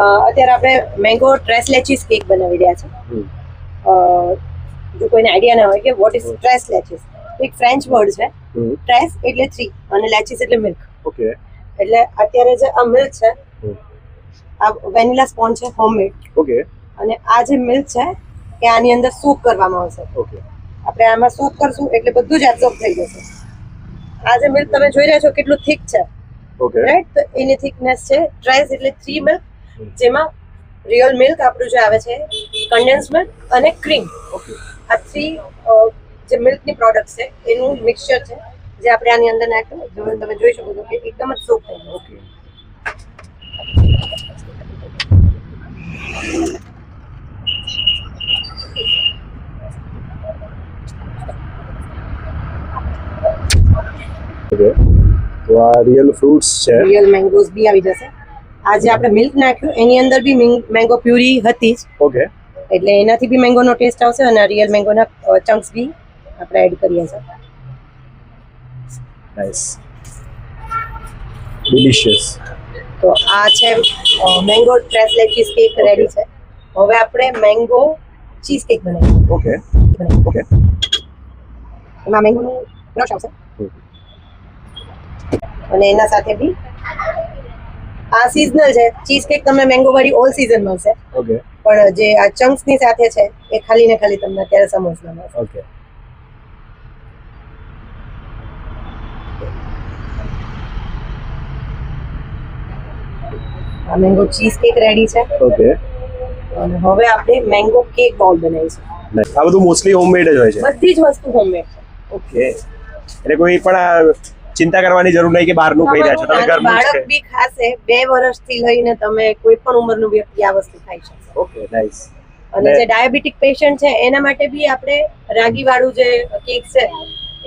અત્યારે આપણે mango trace latches cake બનાવી રહ્યા છે. જો કોઈને આઈડિયા ના હોય કે વોટ ઇઝ ટ્રેસ લેચીસ, એક ફ્રેન્ચ વર્ડ છે. ટ્રેસ એટલે 3 અને લેચીસ એટલે મિલ્ક. ઓકે. એટલે અત્યારે જે આ મિલ્ક છે, આ વેનીલા સ્પોન્જ છે હોમમેડ. ઓકે. અને આ જે મિલ્ક છે એ આની અંદર સૂપ કરવામાં આવશે. ઓકે. આપણે આમાં સૂપ કરશું એટલે બધું જ એબ્ઝોર્બ થઈ જશે. આ જે મિલ્ક તમે જોઈ રહ્યા છો કેટલું થીક છે, ઓકે, રાઈટ? તો એની થિકનેસ છે ટ્રેસ એટલે 3 મિલ્ક, જેમાં રિયલ મિલ્ક આપણું જે આવે છે, કન્ડેન્સ મિલ્ક અને ક્રીમ. ઓકે. આ 3 જે મિલ્કની પ્રોડક્ટ છે એનું મિક્સચર છે જે આપણે આની અંદર નાખ્યું. જો તમે જોઈ શકો છો કે એકદમ જ સોફ્ટ થઈ ગયું. ઓકે. તો આ રિયલ ફ્રૂટ્સ છે, રિયલ મેંગોઝ બી આવી જશે. આ જે આપણે મિલ્ક નાખ્યું એની અંદર બી મેંગો પ્યુરી હતી જ, ઓકે, એટલે એનાથી બી મેંગોનો ટેસ્ટ આવશે અને રિયલ મેંગોના ચંક્સ બી આપણે એડ કરીએ છીએ. Nice, delicious. તો આ છે mango trace latches cake ready છે. હવે આપણે મેંગો ચીઝ કેક બનાવીએ. ઓકે. ઓકે. એમાં મેંગોનું રસ આવશે અને એના સાથે બી આ સિઝનલ છે. ચીઝ કેક તમને મેંગો વાળી ઓલ સીઝન મળશે, ઓકે. પણ જે આ ચંક્સ ની સાથે છે એ ખાલી ને ખાલી તમને અત્યારે સમોસમાં મળશે. ઓકે. આ મેંગો ચીઝ કેક રેડી છે. ઓકે. અને હવે આપણે મેંગો કેક બોલ બનાવીશું. આ બધું મોસ્ટલી હોમમેડ જ હોય છે. બધી જ વસ્તુ હોમમેડ છે. ઓકે. એટલે કોઈ પણ ચિંતા કરવાની જરૂર નહીં કે બહારનું ખાઈ રહ્યા છો, તમે ઘરનું જ બાળક બી ખાશે. 2 વર્ષથી લઈને તમે કોઈ પણ ઉંમરનું વ્યક્તિ આ વસ્તુ ખાઈ શકશે. Okay, nice. અને જે ડાયાબિટીક પેશન્ટ છે એના માટે બી આપણે રાગી વાળું જે કેક છે,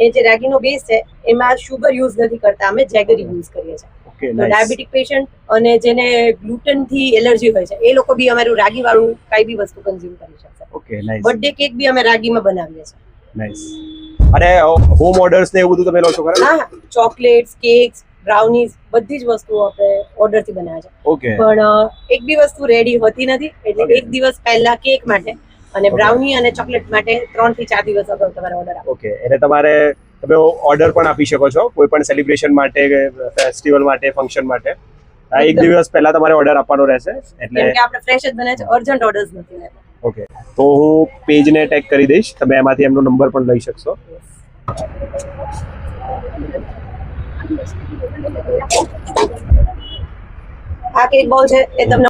એ જે રાગીનો બેઝ છે એમાં શુગર યુઝ નથી કરતા, અમે જેગરી યુઝ કરીએ છીએ. ઓકે, તો નાઇસ. ડાયાબિટીક પેશન્ટ અને જેને ગ્લુટન થી એલર્જી હોય છે એ લોકો બી અમારું રાગી વાળું કઈ બી વસ્તુ કન્ઝ્યુમ કરી શકશે. Okay, nice. બર્થડે કેક બી અમે રાગીમાં બનાવીએ છીએ. નાઇસ. અને હોમ ઓર્ડર્સ ને એવું બધું તમે લો છો ખરા? હા, ચોકલેટ્સ, કેક્સ, બ્રાઉનીઝ બધી જ વસ્તુઓ આપણે ઓર્ડરથી બનાવે છે. ઓકે. પણ એક બી વસ્તુ રેડી હોતી નથી, એટલે Okay. એક દિવસ પહેલા કેક માટે અને બ્રાઉની અને ચોકલેટ માટે 3 થી 4 દિવસ અગાઉ તમારે ઓર્ડર આપો. ઓકે, એટલે તમે ઓર્ડર પણ આપી શકો છો કોઈ પણ સેલિબ્રેશન માટે, ફેસ્ટિવલ માટે, ફંક્શન માટે. એક દિવસ પહેલા તમારે ઓર્ડર આપવાનો રહેશે. એટલે કેમ કે આપણે ફ્રેશ જ બનાવે છે, અર્જન્ટ ઓર્ડર્સ નથી લેતા. ઓકે, તો હું પેજને ટેગ કરી દઈશ, તમે એમાંથી એમનો નંબર પણ લઈ શકશો. આ કેક બોલ છે એ તમને